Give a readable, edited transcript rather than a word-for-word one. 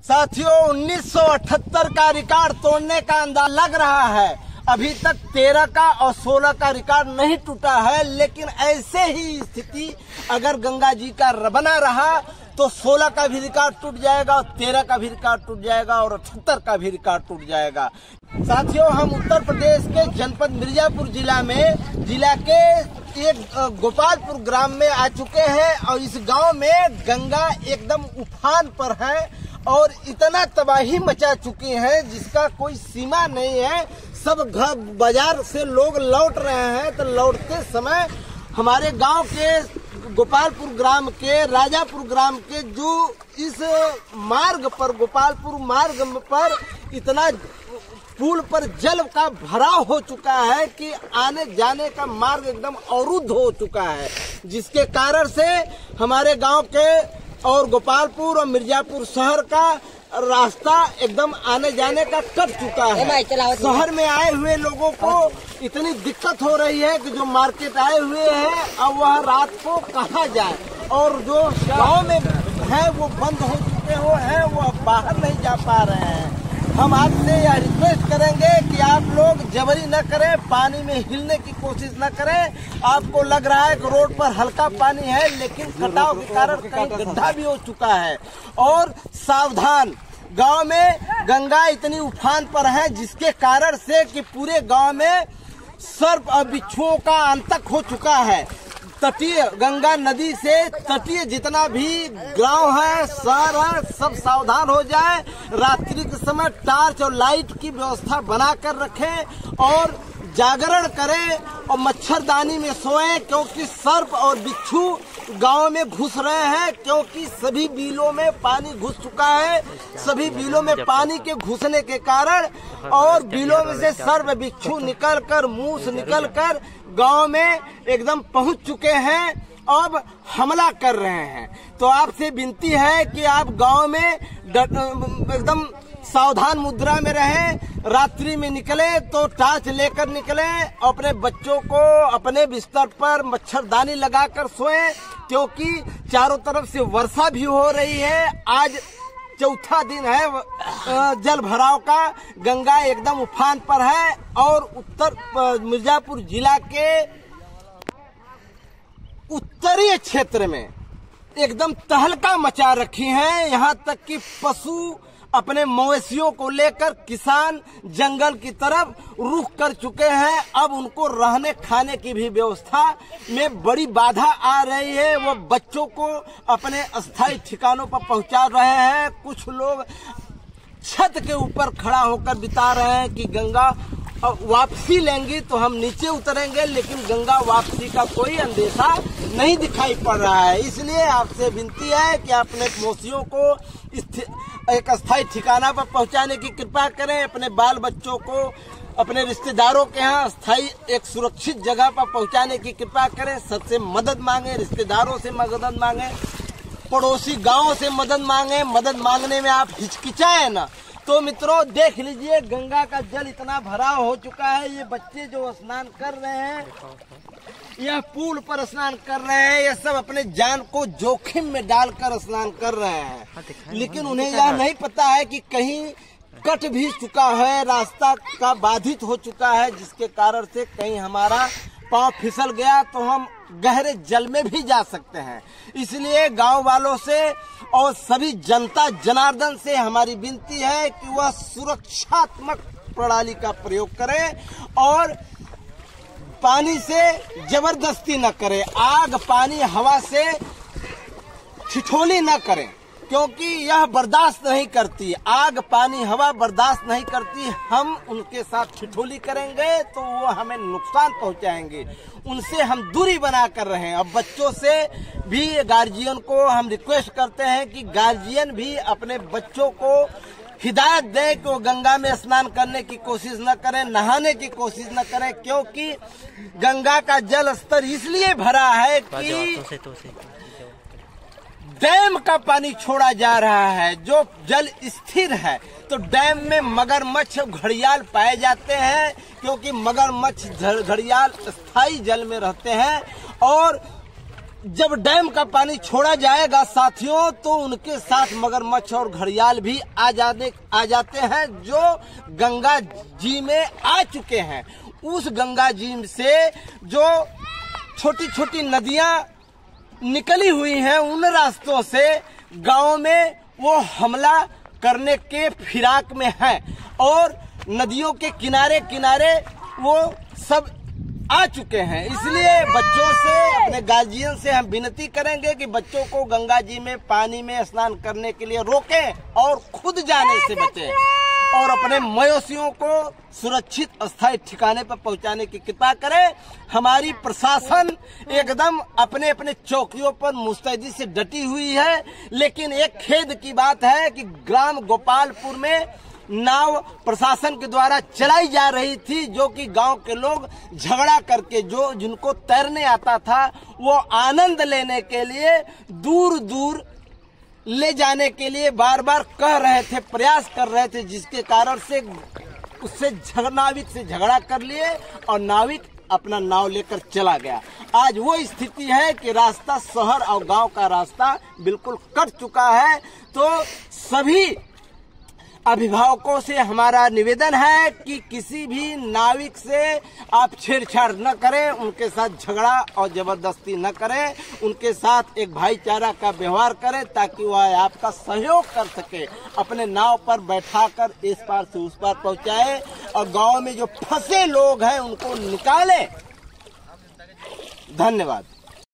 साथियों 1978 का रिकॉर्ड तोड़ने का अंदाजा लग रहा है। अभी तक 13 का और 16 का रिकॉर्ड नहीं टूटा है, लेकिन ऐसे ही स्थिति अगर गंगा जी का बना रहा तो 16 का भी रिकॉर्ड टूट जाएगा और 13 का भी रिकॉर्ड टूट जाएगा और 78 का भी रिकॉर्ड टूट जाएगा। साथियों, हम उत्तर प्रदेश के जनपद मिर्जापुर जिला के एक गोपालपुर ग्राम में आ चुके हैं और इस गांव में गंगा एकदम उफान पर है और इतना तबाही मचा चुकी है जिसका कोई सीमा नहीं है। सब घर बाजार से लोग लौट रहे हैं, तो लौटते समय हमारे गांव के गोपालपुर ग्राम के राजापुर ग्राम के जो इस मार्ग पर गोपालपुर मार्ग पर इतना पुल पर जल का भराव हो चुका है कि आने जाने का मार्ग एकदम अवरुद्ध हो चुका है, जिसके कारण से हमारे गांव के और गोपालपुर और मिर्जापुर शहर का रास्ता एकदम आने जाने का कट चुका है। शहर में आए हुए लोगों को इतनी दिक्कत हो रही है कि जो मार्केट आए हुए हैं अब वह रात को कहाँ जाए, और जो गांव में है वो बंद हो चुके हैं, वो बाहर नहीं जा पा रहे हैं। हम आपसे यह रिक्वेस्ट करेंगे कि आप लोग जबरी न करें, पानी में हिलने की कोशिश न करें। आपको लग रहा है कि रोड पर हल्का पानी है, लेकिन कटाव के कारण कहीं गड्ढा भी हो चुका है। और सावधान, गांव में गंगा इतनी उफान पर है जिसके कारण से कि पूरे गांव में सर्प और बिच्छुओं का आतंक हो चुका है। तटीय गंगा नदी से तटीय जितना भी गांव है, शहर है, सब सावधान हो जाए। रात्रि के समय टार्च और लाइट की व्यवस्था बनाकर रखें और जागरण करें और मच्छरदानी में सोएं, क्योंकि सर्प और बिच्छू गांव में घुस रहे हैं, क्योंकि सभी बिलों में पानी घुस चुका है। सभी बिलों में पानी के घुसने के कारण और बिलों में से सर्प बिच्छू निकलकर मूस निकलकर गांव में एकदम पहुंच चुके हैं, अब हमला कर रहे हैं। तो आपसे विनती है कि आप गांव में एकदम सावधान मुद्रा में रहें। रात्रि में निकले तो टॉर्च लेकर निकले, अपने बच्चों को अपने बिस्तर पर मच्छरदानी लगाकर सोएं, क्योंकि चारों तरफ से वर्षा भी हो रही है। आज चौथा दिन है जल भराव का, गंगा एकदम उफान पर है और उत्तर मिर्जापुर जिला के उत्तरीय क्षेत्र में एकदम तहलका मचा रखी है। यहाँ तक कि पशु अपने मवेशियों को लेकर किसान जंगल की तरफ रुख कर चुके हैं। अब उनको रहने खाने की भी व्यवस्था में बड़ी बाधा आ रही है। वो बच्चों को अपने अस्थायी ठिकानों पर पहुंचा रहे हैं। कुछ लोग छत के ऊपर खड़ा होकर बिता रहे हैं कि गंगा वापसी लेंगी तो हम नीचे उतरेंगे, लेकिन गंगा वापसी का कोई अंदेशा नहीं दिखाई पड़ रहा है। इसलिए आपसे विनती है कि अपने मवेशियों को एक अस्थायी ठिकाना पर पहुंचाने की कृपा करें। अपने बाल बच्चों को अपने रिश्तेदारों के यहाँ अस्थायी एक सुरक्षित जगह पर पहुंचाने की कृपा करें। सबसे मदद मांगे, रिश्तेदारों से मदद मांगे, पड़ोसी गांव से मदद मांगे। मदद मांगने में आप हिचकिचाए ना। तो मित्रों, देख लीजिए गंगा का जल इतना भराव हो चुका है। ये बच्चे जो स्नान कर रहे हैं, यह पुल पर स्नान कर रहे हैं, ये सब अपने जान को जोखिम में डालकर स्नान कर रहे हैं, लेकिन उन्हें यह नहीं पता है कि कहीं कट भी चुका है, रास्ता का बाधित हो चुका है, जिसके कारण से कहीं हमारा पांव फिसल गया तो हम गहरे जल में भी जा सकते हैं। इसलिए गांव वालों से और सभी जनता जनार्दन से हमारी विनती है कि वह सुरक्षात्मक प्रणाली का प्रयोग करें और पानी से जबरदस्ती न करें। आग पानी हवा से ठिठोली न करें, क्योंकि यह बर्दाश्त नहीं करती। आग पानी हवा बर्दाश्त नहीं करती। हम उनके साथ ठिठोली करेंगे तो वो हमें नुकसान पहुंचाएंगे। उनसे हम दूरी बना कर रहें। अब बच्चों से भी गार्जियन को हम रिक्वेस्ट करते हैं कि गार्जियन भी अपने बच्चों को हिदायत दे कि वो गंगा में स्नान करने की कोशिश न करें, नहाने की कोशिश न करें, क्योंकि गंगा का जल स्तर इसलिए भरा है कि डैम का पानी छोड़ा जा रहा है जो जल स्थिर है। तो डैम में मगरमच्छ घड़ियाल पाए जाते हैं, क्योंकि मगरमच्छ घड़ियाल स्थायी जल में रहते हैं और जब डैम का पानी छोड़ा जाएगा साथियों, तो उनके साथ मगरमच्छ और घड़ियाल भी आ जाते हैं जो गंगा जी में आ चुके हैं। उस गंगा जी से जो छोटी छोटी नदियां निकली हुई हैं, उन रास्तों से गांव में वो हमला करने के फिराक में है और नदियों के किनारे किनारे वो सब आ चुके हैं। इसलिए बच्चों से, अपने गार्जियन से हम विनती करेंगे कि बच्चों को गंगा जी में पानी में स्नान करने के लिए रोकें और खुद जाने से बचें और अपने मवेशियों को सुरक्षित स्थायी ठिकाने पर पहुंचाने की कृपा करें। हमारी प्रशासन एकदम अपने अपने चौकियों पर मुस्तैदी से डटी हुई है, लेकिन एक खेद की बात है कि ग्राम गोपालपुर में नाव प्रशासन के द्वारा चलाई जा रही थी, जो कि गांव के लोग झगड़ा करके, जो जिनको तैरने आता था, वो आनंद लेने के लिए दूर दूर ले जाने के लिए बार बार कह रहे थे, प्रयास कर रहे थे, जिसके कारण से उससे नाविक से झगड़ा कर लिए और नाविक अपना नाव लेकर चला गया। आज वो स्थिति है कि रास्ता शहर और गांव का रास्ता बिल्कुल कट चुका है। तो सभी अभिभावकों से हमारा निवेदन है कि किसी भी नाविक से आप छेड़छाड़ न करें, उनके साथ झगड़ा और जबरदस्ती न करें, उनके साथ एक भाईचारा का व्यवहार करें ताकि वह आपका सहयोग कर सके, अपने नाव पर बैठाकर इस पार से उस पार पहुंचाए और गांव में जो फंसे लोग हैं उनको निकालें। धन्यवाद।